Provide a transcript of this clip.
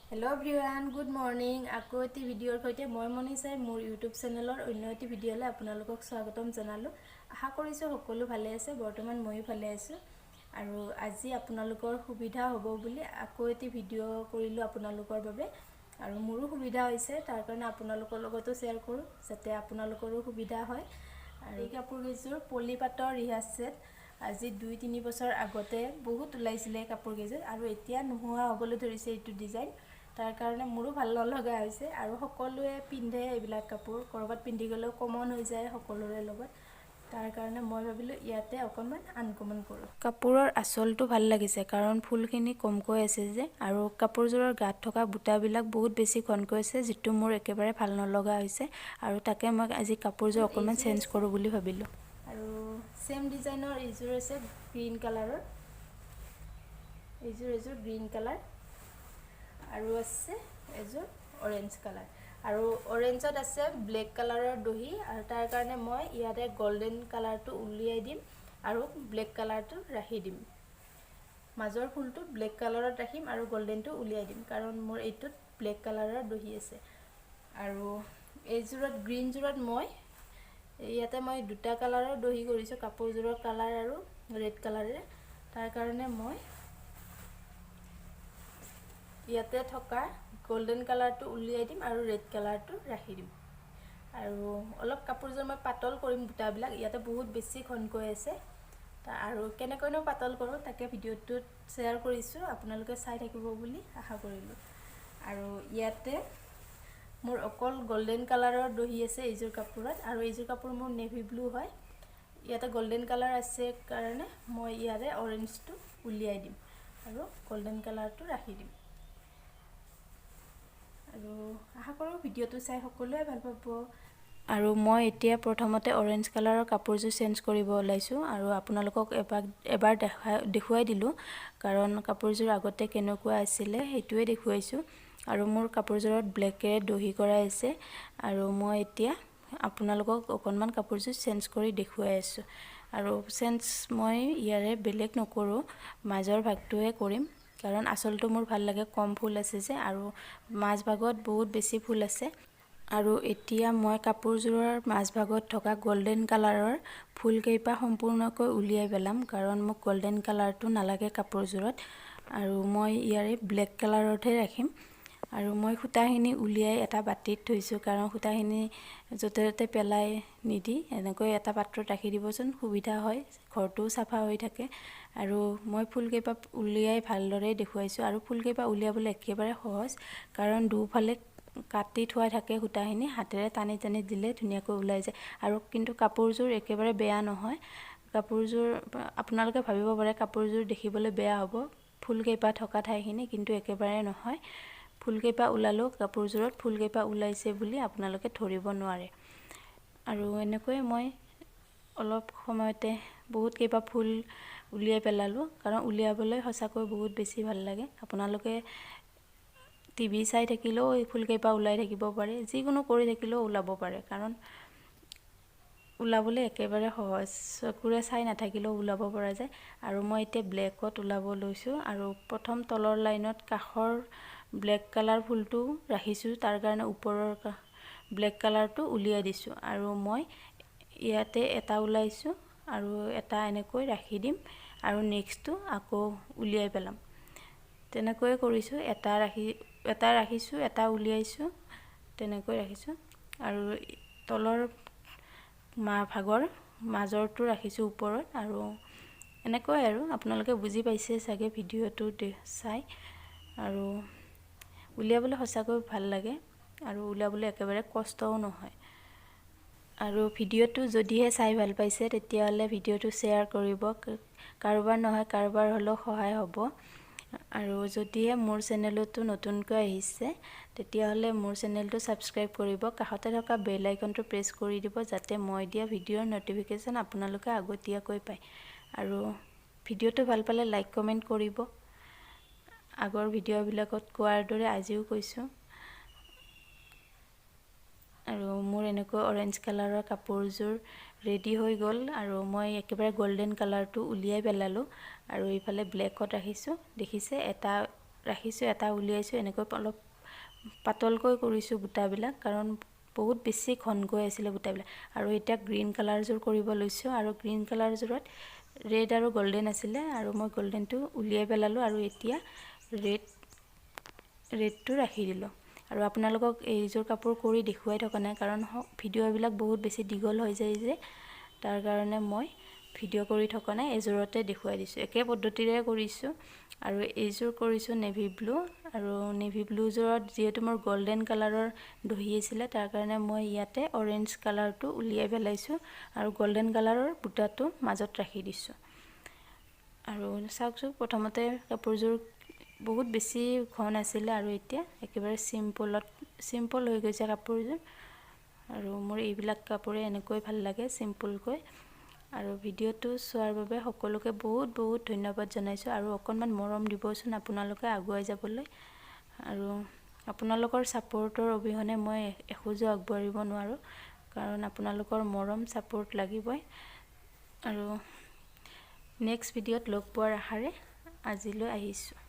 Hello everyone, good morning. Ako eti video koite moi Monisai মোৰ YouTube চেনেলৰ অন্য এটি ভিডিঅ'লৈ আপোনালোকক স্বাগতম জনালো। আশা কৰিছো সকলো ভালে আছে, বৰ্তমান মইও ভালে আছো। আৰু আজি আপোনালোকৰ সুবিধা হ'ব বুলি আকৌ এটি ভিডিঅ' কৰিলো আপোনালোকৰ বাবে। আৰু মোৰো সুবিধা হৈছে, তাৰ কাৰণে আপোনালোকৰ লগতো শেয়াৰ কৰো যাতে আপোনালোকৰো সুবিধা হয়। আৰু এই কাপোৰ কেইযোৰ পলিপাটৰ ৰিহা সেট। আজি 2-3 বছৰ আগতে বহুত ওলাইছিলে কাপোৰ কেইযোৰ আৰু এতিয়া নোহোৱা হ'বলৈ ধৰিছে এইটো ডিজাইন। তাৰ কাৰণে মোৰো ভাল নলগা হৈছে আৰু সকলোৱে পিন্ধে এইবিলাক কাপোৰ, কৰবাত পিন্ধি গলেও কমন হৈ যায় সকলোৰে লগত। তাৰ কাৰণে মই ভাবিলো ইয়াতে অকনমান আনকমন কৰো। কাপোৰৰ আঁচলটো ভাল লাগিছে কাৰণ ফুলখিনি কমকৈ আছে যে, আৰু কাপোৰযোৰৰ গাত থকা বুটাবিলাক বহুত বেছি ঘনকৈ আছে, যেটো মোৰ একেবাৰে ভাল নলগা হৈছে। আৰু তাকে মই আজি কাপোৰযোৰ অকনমান চেঞ্জ কৰো বুলি ভাবিলো। আৰু সেম ডিজাইনৰ এইযোৰ আছে গ্ৰীন কালাৰৰ, এইযোৰ গ্ৰীন কালাৰ, আৰু আছে এযোৰ অৰেঞ্জ কালাৰ। আৰু অৰেঞ্জত আছে ব্লেক কালাৰৰ দহি, আৰু তাৰ কাৰণে মই ইয়াতে গোল্ডেন কালাৰটো উলিয়াই দিম আৰু ব্লেক কালাৰটো ৰাখি দিম। মাজৰ ফুলটো ব্লেক কালাৰত ৰাখিম আৰু গোল্ডেনটো উলিয়াই দিম কাৰণ মোৰ এইটোত ব্লেক কালাৰৰ দহি আছে। আৰু এইযোৰত গ্ৰীনযোৰত মই ইয়াতে মই দুটা কালাৰৰ দহি কৰিছো, কাপোৰযোৰৰ কালাৰ আৰু ৰেড কালাৰেৰে। তাৰ কাৰণে মই ইয়াতে থকা গোল্ডেন কালাৰটো উলিয়াই দিম আৰু ৰেড কালাৰটো ৰাখি দিম। আৰু অলপ কাপোৰযোৰ মই পাতল কৰিম বুটাবিলাক, ইয়াতে বহুত বেছি ঘনকৈ আছে। আৰু কেনেকৈনো পাতল কৰো তাকে ভিডিঅ'টোত শেয়াৰ কৰিছো, আপোনালোকে চাই থাকিব বুলি আশা কৰিলো। আৰু ইয়াতে মোৰ অকল গোল্ডেন কালাৰৰ দহি আছে এইযোৰ কাপোৰত, আৰু এইযোৰ কাপোৰ মোৰ নেভি ব্লু হয়। ইয়াতে গোল্ডেন কালাৰ আছে কাৰণে মই ইয়াৰে অৰেঞ্জটো উলিয়াই দিম আৰু গোল্ডেন কালাৰটো ৰাখি দিম। আৰু আশা কৰো ভিডিঅ'টো চাই সকলোৱে ভাল পাব। আৰু মই এতিয়া প্ৰথমতে অৰেঞ্জ কালাৰৰ কাপোৰযোৰ চেঞ্জ কৰিব ওলাইছো, আৰু আপোনালোকক এবাৰ দেখুৱাই দিলো কাৰণ কাপোৰযোৰ আগতে কেনেকুৱা আছিলে সেইটোৱে দেখুৱাইছো। আৰু মোৰ কাপোৰযোৰত ব্লেকেৰে দহি কৰা আছে, আৰু মই এতিয়া আপোনালোকক অকনমান কাপোৰযোৰ চেঞ্জ কৰি দেখুৱাই আছো। আৰু চেঞ্জ মই ইয়াৰে বেলেগ নকৰো, মাজৰ ভাগটোৱে কৰিম কাৰণ আঁচলটো মোৰ ভাল লাগে, কম ফুল আছে যে, আৰু মাজ ভাগত বহুত বেছি ফুল আছে। আৰু এতিয়া মই কাপোৰযোৰৰ মাজ ভাগত থকা গোল্ডেন কালাৰৰ ফুল কেইপা সম্পূৰ্ণকৈ উলিয়াই পেলাম কাৰণ মোক গোল্ডেন কালাৰটো নালাগে কাপোৰযোৰত। আৰু মই ইয়াৰে ব্লেক কালাৰতহে ৰাখিম। আৰু মই সূতাখিনি উলিয়াই এটা বাটিত থৈছো কাৰণ সূতাখিনি য'তে ত'তে পেলাই নিদি এনেকৈ এটা পাত্ৰত ৰাখি দিবচোন, সুবিধা হয়, ঘৰটোও চাফা হৈ থাকে। আৰু মই ফুলকেইপা উলিয়াই ভালদৰে দেখুৱাইছো, আৰু ফুলকেইপা উলিয়াবলৈ একেবাৰে সহজ কাৰণ দুফালে কাটি থোৱা থাকে সূতাখিনি, হাতেৰে টানি টানি দিলে ধুনীয়াকৈ ওলাই যায়। আৰু কিন্তু কাপোৰযোৰ একেবাৰে বেয়া নহয়। কাপোৰযোৰ আপোনালোকে ভাবিব পাৰে কাপোৰযোৰ দেখিবলৈ বেয়া হ'ব ফুলকেইপা থকা ঠাইখিনি, কিন্তু একেবাৰে নহয়। ফুলকেইপা ওলালেও কাপোৰযোৰত ফুলকেইপা ওলাইছে বুলি আপোনালোকে ধৰিব নোৱাৰে। আৰু এনেকৈ মই অলপ সময়তে বহুত কেইপা ফুল উলিয়াই পেলালো কাৰণ উলিয়াবলৈ সঁচাকৈ বহুত বেছি ভাল লাগে। আপোনালোকে টিভি চাই থাকিলেও এই ফুলকেইপা ওলাই থাকিব পাৰে, যিকোনো কৰি থাকিলেও ওলাব পাৰে কাৰণ ওলাবলৈ একেবাৰে সহজ, চকুৰে চাই নাথাকিলেও ওলাব পৰা যায়। আৰু মই এতিয়া ব্লেকত ওলাব লৈছো, আৰু প্ৰথম তলৰ লাইনত কাষৰ ব্লেক কালাৰ ফুলটো ৰাখিছো, তাৰ কাৰণে ওপৰৰ ব্লেক কালাৰটো উলিয়াই দিছো। আৰু মই ইয়াতে এটা ওলাইছো আৰু এটা এনেকৈ ৰাখি দিম, আৰু নেক্সটটো আকৌ উলিয়াই পেলাম। তেনেকৈ কৰিছো, এটা ৰাখিছো, এটা উলিয়াইছো, তেনেকৈ ৰাখিছো। আৰু তলৰ ভাগৰ মাজৰটো ৰাখিছো ওপৰত, আৰু এনেকৈ আৰু আপোনালোকে বুজি পাইছে চাগে ভিডিঅ'টো চাই। আৰু উলিয়াবলৈ সঁচাকৈ ভাল লাগে, আৰু উলিয়াবলৈ একেবাৰে কষ্টও নহয়। আৰু ভিডিঅ'টো যদিহে চাই ভাল পাইছে তেতিয়াহ'লে ভিডিঅ'টো শ্বেয়াৰ কৰিব, কাৰোবাৰ নহয় কাৰোবাৰ হ'লেও সহায় হ'ব। আৰু যদিহে মোৰ চেনেলটো নতুনকৈ আহিছে তেতিয়াহ'লে মোৰ চেনেলটো ছাবস্ক্ৰাইব কৰিব, কাষতে থকা বেল আইকনটো প্ৰেছ কৰি দিব যাতে মই দিয়া ভিডিঅ'ৰ নটিফিকেশ্যন আপোনালোকে আগতীয়াকৈ পায়। আৰু ভিডিঅ'টো ভাল পালে লাইক কমেণ্ট কৰিব, আগৰ ভিডিঅ'বিলাকত কোৱাৰ দৰে আজিও কৈছো। আৰু মোৰ এনেকৈ অৰেঞ্জ কালাৰৰ কাপোৰযোৰ ৰেডি হৈ গ'ল, আৰু মই একেবাৰে গোল্ডেন কালাৰটো উলিয়াই পেলালো, আৰু এইফালে ব্লেকত ৰাখিছো, দেখিছে এটা ৰাখিছোঁ, এটা উলিয়াইছোঁ। এনেকৈ অলপ পাতলকৈ কৰিছোঁ বুটাবিলাক, কাৰণ বহুত বেছি ঘনকৈ আছিলে বুটাবিলাক। আৰু এতিয়া গ্ৰীণ কালাৰযোৰ কৰিব লৈছোঁ, আৰু গ্ৰীণ কালাৰযোৰত ৰেড আৰু গল্ডেন আছিলে, আৰু মই গল্ডেনটো উলিয়াই পেলালোঁ, আৰু এতিয়া ৰেডটো ৰাখি দিলোঁ। আৰু আপোনালোকক এইযোৰ কাপোৰ কৰি দেখুৱাই থকা নাই, কাৰণ ভিডিঅ'বিলাক বহুত বেছি দীঘল হৈ যায় যে, তাৰ কাৰণে মই ভিডিঅ' কৰি থকা নাই, এযোৰতে দেখুৱাই দিছোঁ। একে পদ্ধতিৰে কৰিছোঁ। আৰু এইযোৰ কৰিছোঁ নেভি ব্লু, আৰু নেভি ব্লুযোৰত যিহেতু মোৰ গল্ডেন কালাৰৰ দহি আছিলে, তাৰ কাৰণে মই ইয়াতে অৰেঞ্জ কালাৰটো উলিয়াই পেলাইছোঁ, আৰু গল্ডেন কালাৰৰ বুটাটো মাজত ৰাখি দিছোঁ। আৰু চাওকচোন, প্ৰথমতে কাপোৰযোৰ বহুত বেছি ঘন আছিলে, আৰু এতিয়া একেবাৰে চিম্পল হৈ গৈছে কাপোৰযোৰ। আৰু মোৰ এইবিলাক কাপোৰে এনেকৈ ভাল লাগে, চিম্পলকৈ। আৰু ভিডিঅ'টো চোৱাৰ বাবে সকলোকে বহুত বহুত ধন্যবাদ জনাইছোঁ, আৰু অকণমান মৰম দিবচোন আপোনালোকে আগুৱাই যাবলৈ। আৰু আপোনালোকৰ ছাপোৰ্টৰ অবিহনে মই এখোজো আগবাঢ়িব নোৱাৰোঁ, কাৰণ আপোনালোকৰ মৰম ছাপোৰ্ট লাগিবই। আৰু নেক্সট ভিডিঅ'ত লগ পোৱাৰ আশাৰে আজিলৈ আহিছোঁ।